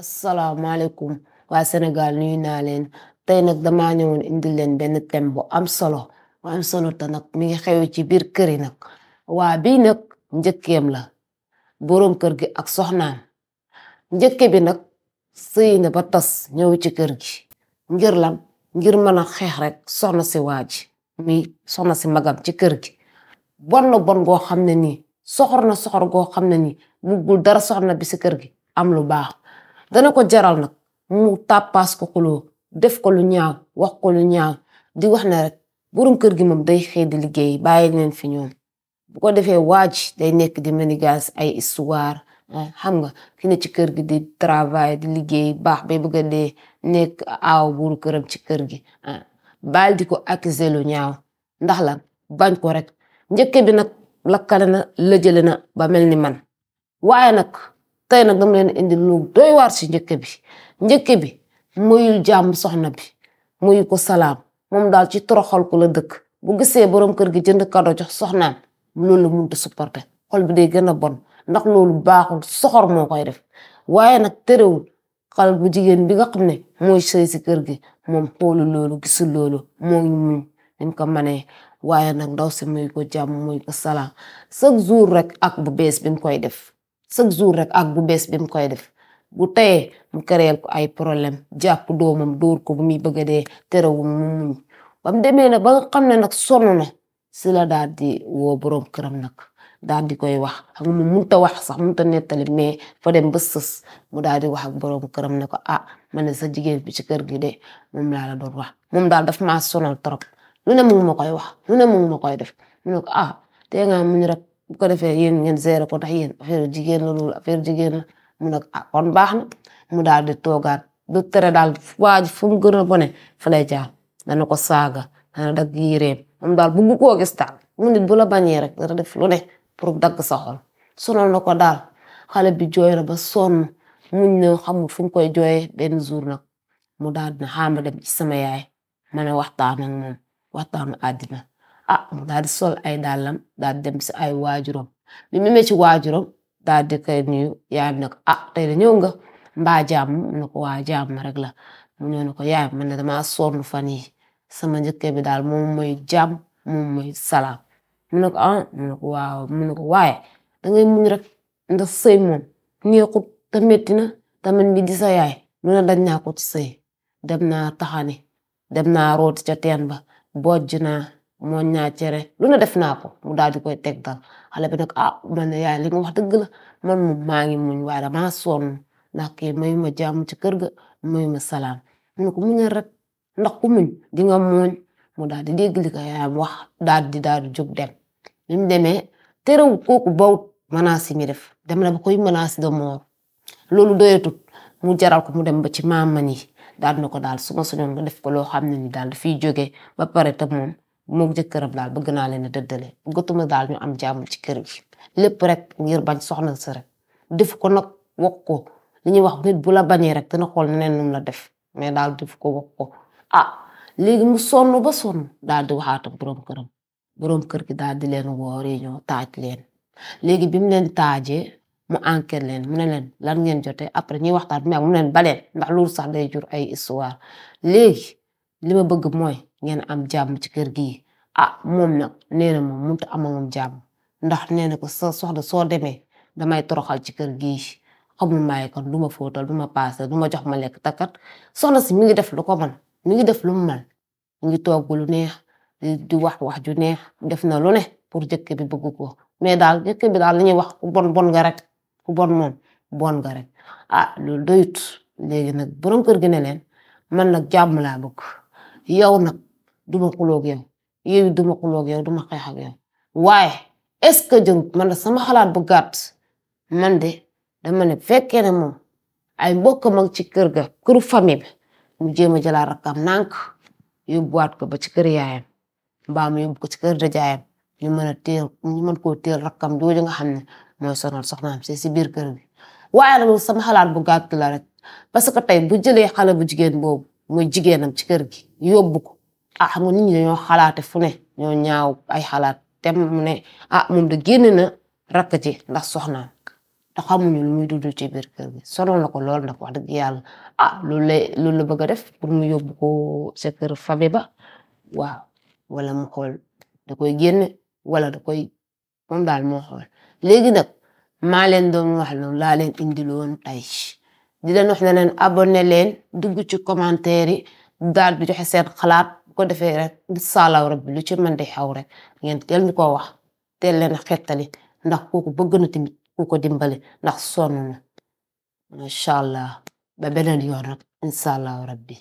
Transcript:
asalaamaaleykum waa Sénégal nuyu naa leen tey nag damaa ñëwoon indil leen benn thème bu am solo te nag mi ngi xew ci biir kër yi nag waa bii nag njëkkeem la boroom kër gi ak soxnaam njëkke bi nag sëy na ba tas ñëw ci kër gi ngir lan ngir mën a xeex rek soxna si waa ji mi soxna si magam ci kër gi bon na bon goo xam ne nii soxor goo xam ne nii buggul dara soxna bi si kër gi am lu baax dana ko jaral nag mu tàppaas ko xuloo def ko lu ñaaw wax ko lu ñaaw di wax ne rek boroom kër gi moom day xëy di liggéey bàyyi leen fi ñoom bu ko defee waaj day nekk di manigas ay histoire xam nga ki ne ci kër gi di travail di liggéey baax bay bëgg a dee nekk aaw buuru këram ci kër gi baal di ko accuser lu ñaaw ndax lan bañ ko rek njëkke bi nag lakkale na lëjale na ba mel ni man waaye nag tey nag dama leen indi lu doy waar ci njëkke bi muyul jàmm soxna bi muyu ko salaam moom daal ci toroxal ko la dëkk bu gisee boroom kër gi jënd kado jox soxnaam loolu la mënut a supporter xol bi day gën a bon ndax loolu baaxul soxor moo koy def waaye nag terewul xale bu jigéen bi nga xam ne mooy sëy si kër gi moom xoolu loolu gisul loolu moo ngi muñ dañ ko manee waaye nag ndaw si muy ko jàmm muy ko salaam chaque jour rek ak bu bees bi mu koy def chaque jour rek ak bu bees bi mu koy def bu teyee mu créer ko ay problème jàpp doomam dóor ko bu muy bëgg a dee terewul mu muñ ba mu demee nag ba nga xam ne nag sonn na si la daal di woo boroom këram nag daal di koy wax xam nga mu munta wax sax munta nettali mais fa dem ba sës mu daal di wax ak boroom këram ne ko man ne sa jigéen bi ci kër gi de moom laa la doon wax moom daal daf maa sonal trop lu ne mu ngi ma koy wax lu ne mu ngi ma koy def mu ne ko tee nga muñ rek bu ko defee yéen ngeen gérer ko ndax yéen affaire jigéen la loolu affaire jigéen la mu ne kon baax na mu daal di toogaat du tere daal waa ji fu mu gën a bone fa lay jaar dana ko saaga dana dagg yéreem moom daal bugg koo gis daal mu nit bu la bañee rek dana def lu ne pour dagg sa xol sonal na ko daal xale bi jooy na ba sonn muñ ne xamul fu mu koy jooyee benn jour nag mu daal dina xaama dem ci sama yaay ma ne waxtaan ak moom waxtaanu àddina mu daal di sol ay dàllam daal di dem si ay waajuram bi mu demee ci waajuram daal di koy nuyu yaay ne ko tey da ñëw nga mbaa jàmm mu ne ko waa jàmm rek la mu ñëw ne ko yaay man ne damaa sonn fan yi sama njëkke bi daal moom mooy jàmm moom mooy salaam mu ne ko mu ne ko waaw mu ne ko waaye dangay muñ rek ndax sëy moom neexut te metti na tamit mi di sa yaay lu ne dañ naa ko ci sëy dem naa taxani dem naa rooti ca teen ba bojj naa moo ñaa cere lu ne def naa ko mu daal di koy teg dal xale bi nag man ne yaay li nga wax dëgg la man moom maa ngi muñ waaye damaa sonn ndax kii mayu ma jàmm ci kër ga mayu ma salaam mu ne ko muñal rek ndax ku muñ di nga muñ mu daal di dégg li ko yaayam wax daal di jóg dem bi mu demee terewul kooku bawut menace yi mi def dem na ba koy menace de mort loolu doyatut mu jaral ko mu dem ba ci maam yi daal na ko daal su ma soñoon nga def ko loo xam ne ni daal dafiy jógee ba pare te moom jëkkëram daal bëgg naa leen a dëddale bëggatuma daal ñu am jàmm ci kër gi lépp rek ngir bañ soxna si rek def ko nag wax ko li ñuy wax nit bu la bañee rek dina xool neneen num la def mais daal def ko wax ko léegi mu sonn ba sonn daal di waxaat ak boroom kër gi daal di leen woo réunion taaj leen léegi bi mu leen taajee mu enquête leen mu ne leen lan ngeen jotee après ñuy waxtaan bi mu ne leen baleen ndax loolu sax day jur ay histoire léegi li ma bëgg mooy ngeen am jàmm ci kër gi moom nag nee na moom mënut a am moom jàmm ndax nee na ko sa soxna soo demee damay toroxal ci kër gi xamul maay kan du ma fóotal du ma paase du ma jox ma lekk takkat soxna si mi ngi def lu ko man mi ngi def lu mu man mi ngi togg lu neex di wax ju neex def na lu ne pour jëkke bi bëgg ko mais daal jëkke bi daal li ñuy wax ku bon nga rek ku bon moom bon nga rek loolu doyut léegi nag borom kër gi ne leen man nag jàmm laa bëgg yow nag duma xuloog yow duma xuloog yow duma xeex ak yow waaye est-ce que jërut man de sama xalaat bu gàtt man de dama ne fekkee ne moom ay mbokk mag ci kër ga këru famille bi mu jéem a jëlaat rakkam nànk yóbbuwaat ko ba ci kër yaayam mbaa mu yóbbu ko ci kër dajaayam ñu mën koo teel rakkam jooju nga xam ne mooy sonal soxnaam si biir kër gi waaye nag sama xalaat bu gàtt la rek parce que tey bu jëlee xale bu jigéen boobu muy jigéenam ci kër gi yóbbu ko xam nga nit ñi dañoo xalaate fu ne ñoo ñaaw ay xalaat te mu ne moom da génn na rakk ji ndax soxnaam te xamuñu lu muy dund ci biir kër gi sonal na ko lool nag wax dëgg yàlla loolu la bëgg a def pour mu yóbbu ko sa kër famille ba waaw wala mu xool da koy génne wala da koy moom daal moo xool léegi nag maa leen doon wax loolu laa leen indiloon tey di leen wax ne leen abonné leen dugg ci commentaire yi daal di joxe seen xalaat bu ko defee rek incha allah rabbi lu ci mën di xaw rek ngeen teel ñu ko wax teel leen xettali ndax kooku bëgg na tamit ku ko dimbali ndax sonn na macha allah ba beneen yoon rek incha allah rabbi